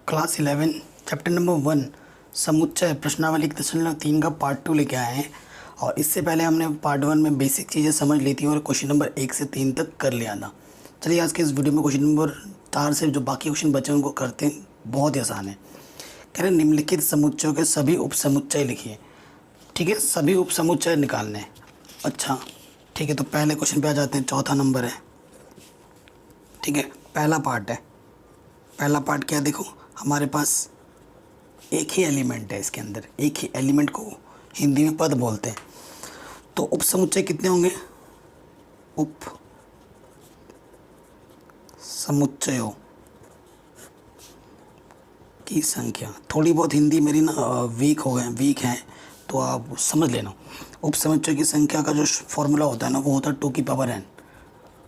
Class 11 chapter number 1 समुच्चय प्रश्नावली 3 का पार्ट 2 लेके आए हैं। और इससे पहले हमने पार्ट 1 में बेसिक चीज़ें समझ ली थी और क्वेश्चन नंबर 1 से 3 तक कर लिया था। चलिए आज के इस वीडियो में क्वेश्चन नंबर 4 से जो बाकी क्वेश्चन बचे उनको करते हैं। बहुत ही आसान है। कह रहे निम्नलिखित समुच्चयों के सभी उप समुच्चय लिखिए। ठीक है, सभी उप समुच्चय निकालने हैं। अच्छा ठीक है, तो पहले क्वेश्चन पे आ जाते हैं। चौथा नंबर है, ठीक है, पहला पार्ट है। पहला पार्ट क्या, देखो हमारे पास एक ही एलिमेंट है, इसके अंदर एक ही एलिमेंट को हिंदी में पद बोलते हैं। तो उप समुच्चय कितने होंगे? उप समुच्चयों की संख्या, थोड़ी बहुत हिंदी मेरी ना वीक है तो आप समझ लेना। उप समुच्चय की संख्या का जो फॉर्मूला होता है ना, वो होता है 2 की पावर n।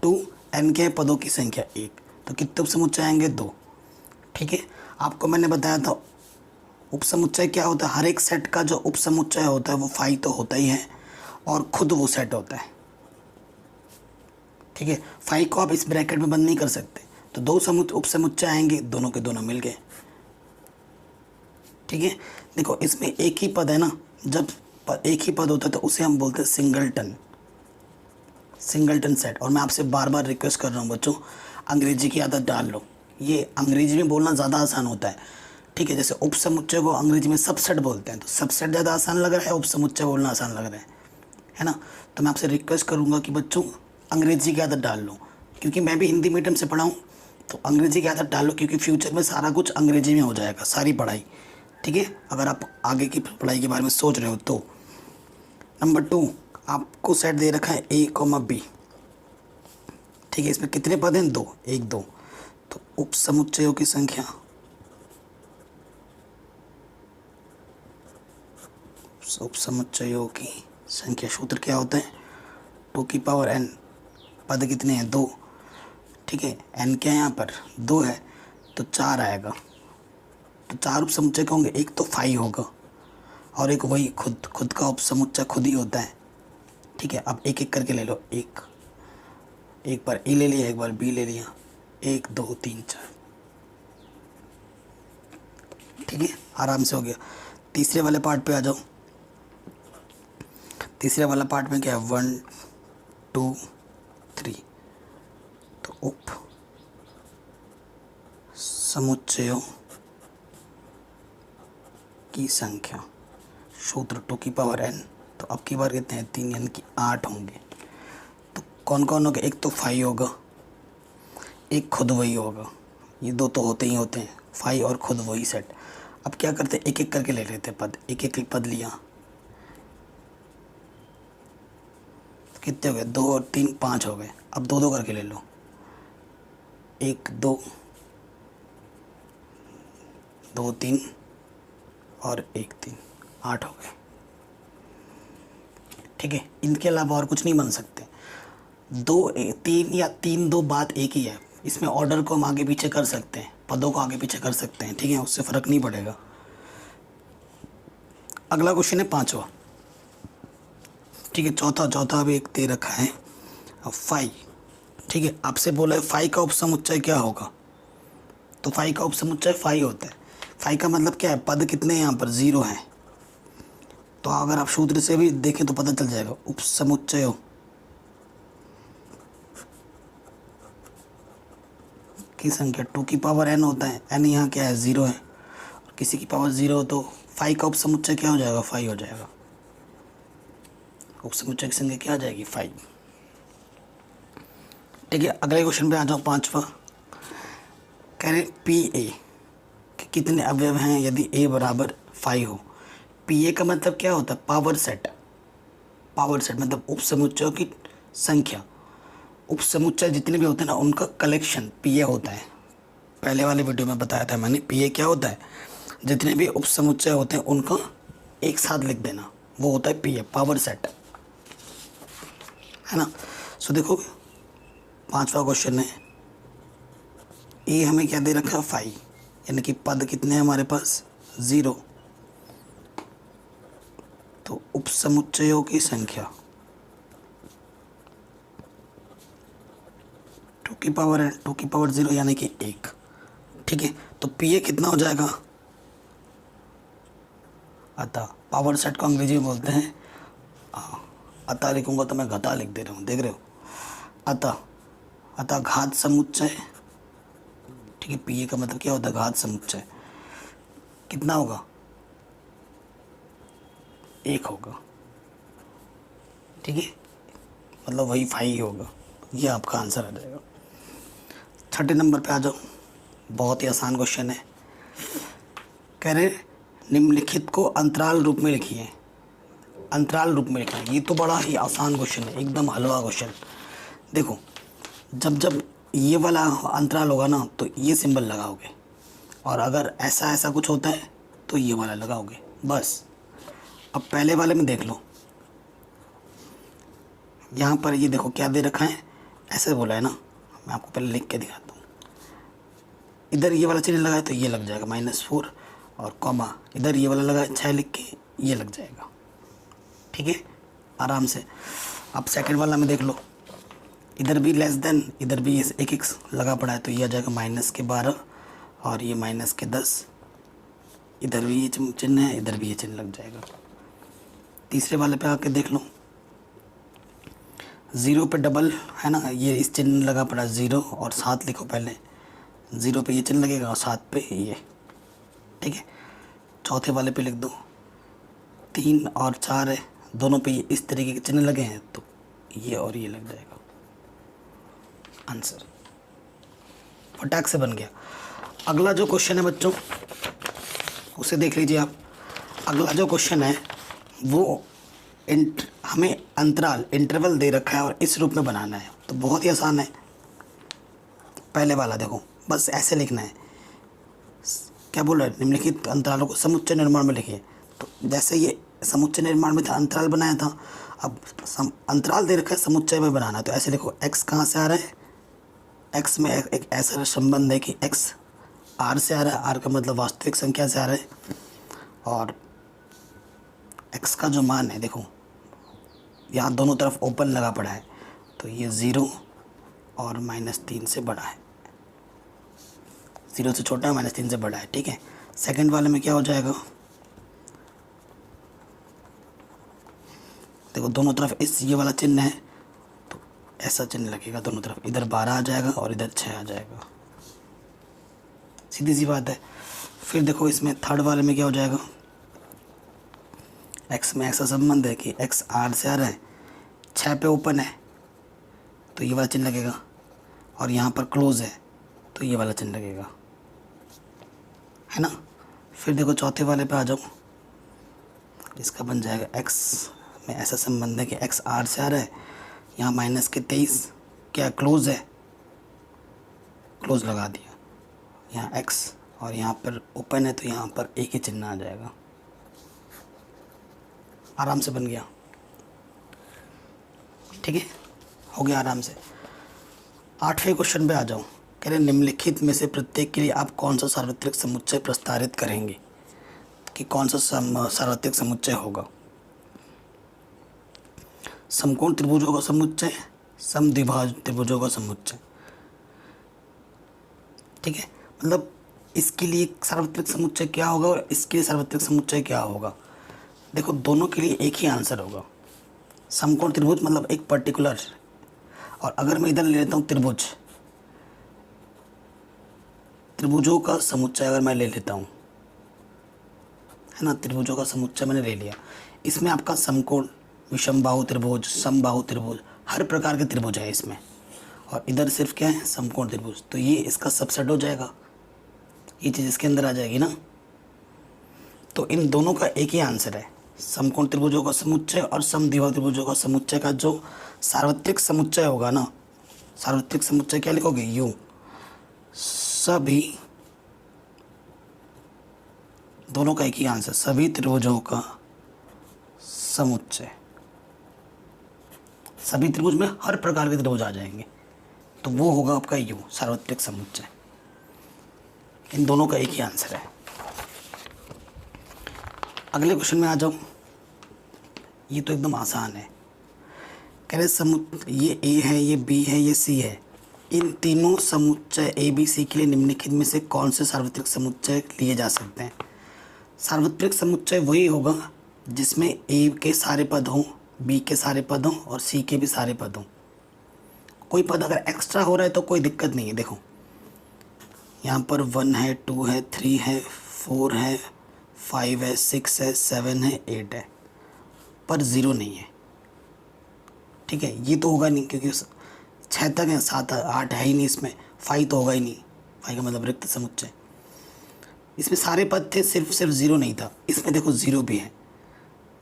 2 n के पदों की संख्या 1, तो कितने उप समुच्चय आएंगे? 2। ठीक है, आपको मैंने बताया था उप समुच्चय क्या होता है। हर एक सेट का जो उप समुच्चय होता है वो फाई तो होता ही है और खुद वो सेट होता है। ठीक है, फाई को आप इस ब्रैकेट में बंद नहीं कर सकते। तो 2 उप समुच्चय आएंगे, दोनों के दोनों मिल गए। ठीक है, देखो इसमें एक ही पद है ना, जब एक ही पद होता है तो उसे हम बोलते हैं सिंगलटन सेट। और मैं आपसे बार बार रिक्वेस्ट कर रहा हूँ बच्चों, अंग्रेजी की आदत डाल लो। ये अंग्रेजी में बोलना ज़्यादा आसान होता है। ठीक है, जैसे उप समुच्चय को अंग्रेजी में सबसेट बोलते हैं, तो सबसेट ज़्यादा आसान लग रहा है, उप समुच्चय बोलना आसान लग रहा है ना। तो मैं आपसे रिक्वेस्ट करूँगा कि बच्चों अंग्रेजी की आदत डाल लो, क्योंकि मैं भी हिंदी मीडियम से पढ़ा हूँ। तो अंग्रेजी की आदत डाल लो, क्योंकि फ्यूचर में सारा कुछ अंग्रेजी में हो जाएगा, सारी पढ़ाई। ठीक है, अगर आप आगे की पढ़ाई के बारे में सोच रहे हो तो। नंबर 2, आपको सेट दे रखा है A, B। ठीक है, इसमें कितने पद हैं? 2, 1 2। तो उप समुच्चयों की संख्या, उप समुच्चयों की संख्या सूत्र क्या होता है? 2 की पावर n। पद कितने हैं? 2। ठीक है, n क्या है यहाँ पर? 2 है, तो 4 आएगा। तो 4 उप समुच्चय होंगे, एक तो फाई होगा और एक वही खुद का उप समुच्चय खुद ही होता है। ठीक है, अब एक एक करके ले लो। एक बार ए ले लिया, एक बार बी ले लिया, 1 2 3 4। ठीक है, आराम से हो गया। तीसरे वाले पार्ट पे आ जाओ। तीसरे वाला पार्ट में क्या है? 1 2 3। तो उप समुच्चयों की संख्या सूत्र 2 की पावर n। तो अब की बार कितने हैं? 3 यानी कि 8 होंगे। तो कौन कौन होगा? एक तो फाई होगा, एक खुद वही होगा। ये 2 तो होते ही होते हैं, फाई और खुद वही सेट। अब क्या करते हैं, एक एक करके ले लेते पद। एक एक पद लिया, तो कितने हो गए? 2 और 3 5 हो गए। अब 2 2 करके ले लो। 1 2 2 3 और 1 3, 8 हो गए। ठीक है, इनके अलावा और कुछ नहीं बन सकते। 2 3 या 3 2 बात एक ही है। इसमें ऑर्डर को हम आगे पीछे कर सकते हैं, पदों को आगे पीछे कर सकते हैं। ठीक है, उससे फ़र्क नहीं पड़ेगा। अगला क्वेश्चन है 5वां। ठीक है, चौथा भी एक दे रखा है, अब फाई। ठीक है, आपसे बोला है फाई का उपसमुच्चय क्या होगा? तो फाई का उपसमुच्चय फाई होता है। फाई का मतलब क्या है? पद कितने हैं यहाँ पर? 0 है। तो अगर आप सूत्र से भी देखें तो पता चल जाएगा। उपसमुच्चयों की संख्या 2 की पावर n होता है। n यहाँ क्या है? 0 है। और किसी की पावर 0 हो तो फाई का उपसमुच्चय क्या हो जाएगा? फाई हो जाएगा। उपसमुच्चय की संख्या क्या आ जाएगी? फाई। ठीक है, अगले क्वेश्चन पे आ जाओ, 5वां। कह रहे PA के कितने अवयव हैं यदि A बराबर फाई हो? PA का मतलब क्या होता है? Power set. पावर सेट मतलब उप समुच्चयों की संख्या। उप समुच्चय जितने भी होते हैं ना, उनका कलेक्शन PA होता है। पहले वाले वीडियो में बताया था मैंने, PA क्या होता है? जितने भी उप समुच्चय होते हैं उनका एक साथ लिख देना, वो होता है PA, पावर सेट, है ना। सो देखो 5वां क्वेश्चन है, ए हमें क्या दे रखा है? फाई, यानी कि पद कितने हैं हमारे पास? 0। तो उप समुच्चयों की संख्या 2 की पावर 0 यानी कि 1। ठीक है, तो पी ए कितना हो जाएगा, अतः पावर सेट को अंग्रेजी में बोलते हैं, अतः लिखूंगा तो मैं घटा लिख दे रहा हूँ, देख रहे हो, अतः घात समुच्चय, ठीक है, पी ए का मतलब क्या होता है, घात समुच्चय, कितना होगा, 1 होगा, ठीक है, मतलब वही 5 होगा, ये आपका आंसर आ जाएगा। छठे नंबर पे आ जाओ, बहुत ही आसान क्वेश्चन है, कह रहे निम्नलिखित को अंतराल रूप में लिखिए, अंतराल रूप में लिखना है, ये तो बड़ा ही आसान क्वेश्चन है, एकदम हलवा क्वेश्चन। देखो जब जब ये वाला अंतराल होगा ना तो ये सिंबल लगाओगे, और अगर ऐसा ऐसा कुछ होता है तो ये वाला लगाओगे, बस। अब पहले वाले में देख लो, यहाँ पर ये देखो क्या दे रखा है, ऐसे बोला है ना, मैं आपको पहले लिख के दिखाता हूँ, इधर ये वाला चिन्ह लगाए तो ये लग जाएगा -4, और कॉमा इधर ये वाला लगा 6 लिख के ये लग जाएगा, ठीक है, आराम से। अब सेकंड वाला में देख लो, इधर भी लेस देन, इधर भी 1 लगा पड़ा है तो ये आ जाएगा -12 और ये -10, इधर भी ये चिन्ह है, इधर भी ये चिन्ह लग जाएगा। तीसरे वाले पे आके देख लो, 0 पे डबल है ना, ये इस चिन्ह लगा पड़ा 0 और 7 लिखो, पहले 0 पे ये चिन्ह लगेगा और 7 पे ये, ठीक है। चौथे वाले पे लिख दो, 3 और 4 है, दोनों पे ये इस तरीके के चिन्ह लगे हैं तो ये और ये लग जाएगा, आंसर फटाक से बन गया। अगला जो क्वेश्चन है बच्चों उसे देख लीजिए आप। अगला जो क्वेश्चन है वो हमें अंतराल इंटरवल दे रखा है और इस रूप में बनाना है, तो बहुत ही आसान है। पहले वाला देखो, बस ऐसे लिखना है, क्या बोल रहा है, निम्नलिखित अंतरालों को समुच्चय निर्माण में लिखिए। तो जैसे ये समुच्चय निर्माण में था, अंतराल बनाया था, अब अंतराल दे रखा है, समुच्चय में बनाना है, तो ऐसे लिखो, x कहाँ से आ रहा है, x में एक ऐसा संबंध है कि x r से आ रहा है, r का मतलब वास्तविक संख्या से आ रहा है, और x का जो मान है देखो यहाँ दोनों तरफ ओपन लगा पड़ा है, तो ये 0 और -3 से बड़ा है, 0 से छोटा है, -3 से बड़ा है, ठीक है। सेकंड वाले में क्या हो जाएगा, देखो दोनों तरफ इस ये वाला चिन्ह है तो ऐसा चिन्ह लगेगा दोनों तरफ, इधर 12 आ जाएगा और इधर 6 आ जाएगा, सीधी सी बात है। फिर देखो इसमें थर्ड वाले में क्या हो जाएगा, x में ऐसा संबंध है कि x r से आ रहा है, 6 पे ओपन है तो ये वाला चिन्ह लगेगा, और यहाँ पर क्लोज है तो ये वाला चिन्ह लगेगा, है ना। फिर देखो चौथे वाले पे आ जाओ, इसका बन जाएगा x में ऐसा संबंध है कि x r से आ रहा है, यहाँ -23 क्या क्लोज है, क्लोज लगा दिया, यहाँ x और यहाँ पर ओपन है तो यहाँ पर एक ही चिन्ह आ जाएगा, आराम से बन गया, ठीक है, हो गया आराम से। 8वें क्वेश्चन पे आ जाओ, कह रहे निम्नलिखित में से प्रत्येक के लिए आप कौन सा सार्वत्रिक समुच्चय प्रस्तावित करेंगे, कि कौन सा सार्वत्रिक समुच्चय होगा। समकोण त्रिभुजों का समुच्चय, समद्विभाज त्रिभुजों का समुच्चय, ठीक है, मतलब इसके लिए सार्वत्रिक समुच्चय क्या होगा और इसके लिए सार्वत्रिक समुच्चय क्या होगा। देखो दोनों के लिए एक ही आंसर होगा। समकोण त्रिभुज मतलब एक पर्टिकुलर, और अगर मैं इधर ले लेता हूँ त्रिभुज, त्रिभुजों का समुच्चय अगर मैं ले लेता हूँ, है ना, त्रिभुजों का समुच्चय मैंने ले लिया, इसमें आपका समकोण, विषमबाहु त्रिभुज, समबाहु त्रिभुज, हर प्रकार के त्रिभुज है इसमें, और इधर सिर्फ क्या है, समकोण त्रिभुज, तो ये इसका सबसेट हो जाएगा, ये चीज़ इसके अंदर आ जाएगी ना। तो इन दोनों का एक ही आंसर है, समकोण त्रिभुजों का समुच्चय और समद्विबाहु त्रिभुजों का समुच्चय का जो सार्वत्रिक समुच्चय होगा ना, सार्वत्रिक समुच्चय क्या लिखोगे, यूं, सभी, दोनों का एक ही आंसर, सभी त्रिभुजों का समुच्चय, सभी त्रिभुज में हर प्रकार के त्रिभुज आ जाएंगे, तो वो होगा आपका यूं, सार्वत्रिक समुच्चय। इन दोनों का एक ही आंसर है। अगले क्वेश्चन में आ जाओ, ये तो एकदम आसान है, कह रहे ये ए है, ये बी है, ये सी है, इन तीनों समुच्चय ए बी सी के लिए निम्नलिखित में से कौन से सार्वत्रिक समुच्चय लिए जा सकते हैं। सार्वत्रिक समुच्चय वही होगा जिसमें ए के सारे पद हों, बी के सारे पद हों और सी के भी सारे पद हों। कोई पद अगर एक्स्ट्रा हो रहा है तो कोई दिक्कत नहीं है। देखो यहाँ पर 1 है, 2 है, 3 है, 4 है, 5 है, 6 है, 7 है, 8 है, पर 0 नहीं है। ठीक है, ये तो होगा नहीं क्योंकि 6 तक है, 7 8 है ही नहीं, इसमें 5 तो होगा ही नहीं। 5 का मतलब रिक्त समुच्चय। इसमें सारे पद थे, सिर्फ 0 नहीं था। इसमें देखो 0 भी है,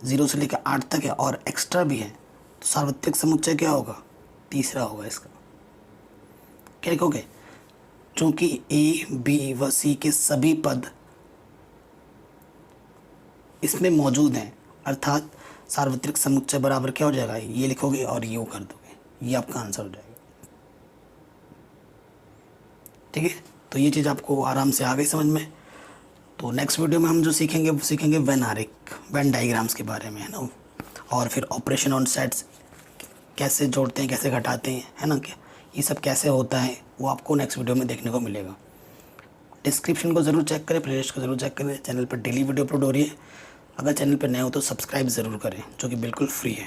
0 से लेकर 8 तक है और एक्स्ट्रा भी है। तो सार्वत्रिक समुच्चय क्या होगा? तीसरा होगा इसका। क्या लिखोगे? चूँकि ए बी व सी के सभी पद इसमें मौजूद हैं, अर्थात सार्वत्रिक समुच्चय बराबर क्या हो जाएगा? ये लिखोगे और ये कर दोगे, ये आपका आंसर हो जाएगा। ठीक है, तो ये चीज़ आपको आराम से आ गई समझ में। तो नेक्स्ट वीडियो में हम जो सीखेंगे वो सीखेंगे वेन डायग्राम्स के बारे में, है ना, और फिर ऑपरेशन ऑन सेट्स कैसे जोड़ते हैं, कैसे घटाते हैं, है ना, क्या ये सब कैसे होता है, वो आपको नेक्स्ट वीडियो में देखने को मिलेगा। डिस्क्रिप्शन को ज़रूर चेक करें, प्लेलिस्ट को ज़रूर चेक करें। चैनल पर डेली वीडियो अपलोड हो रही है। अगर चैनल पर नए हो तो सब्सक्राइब ज़रूर करें, जो कि बिल्कुल फ्री है।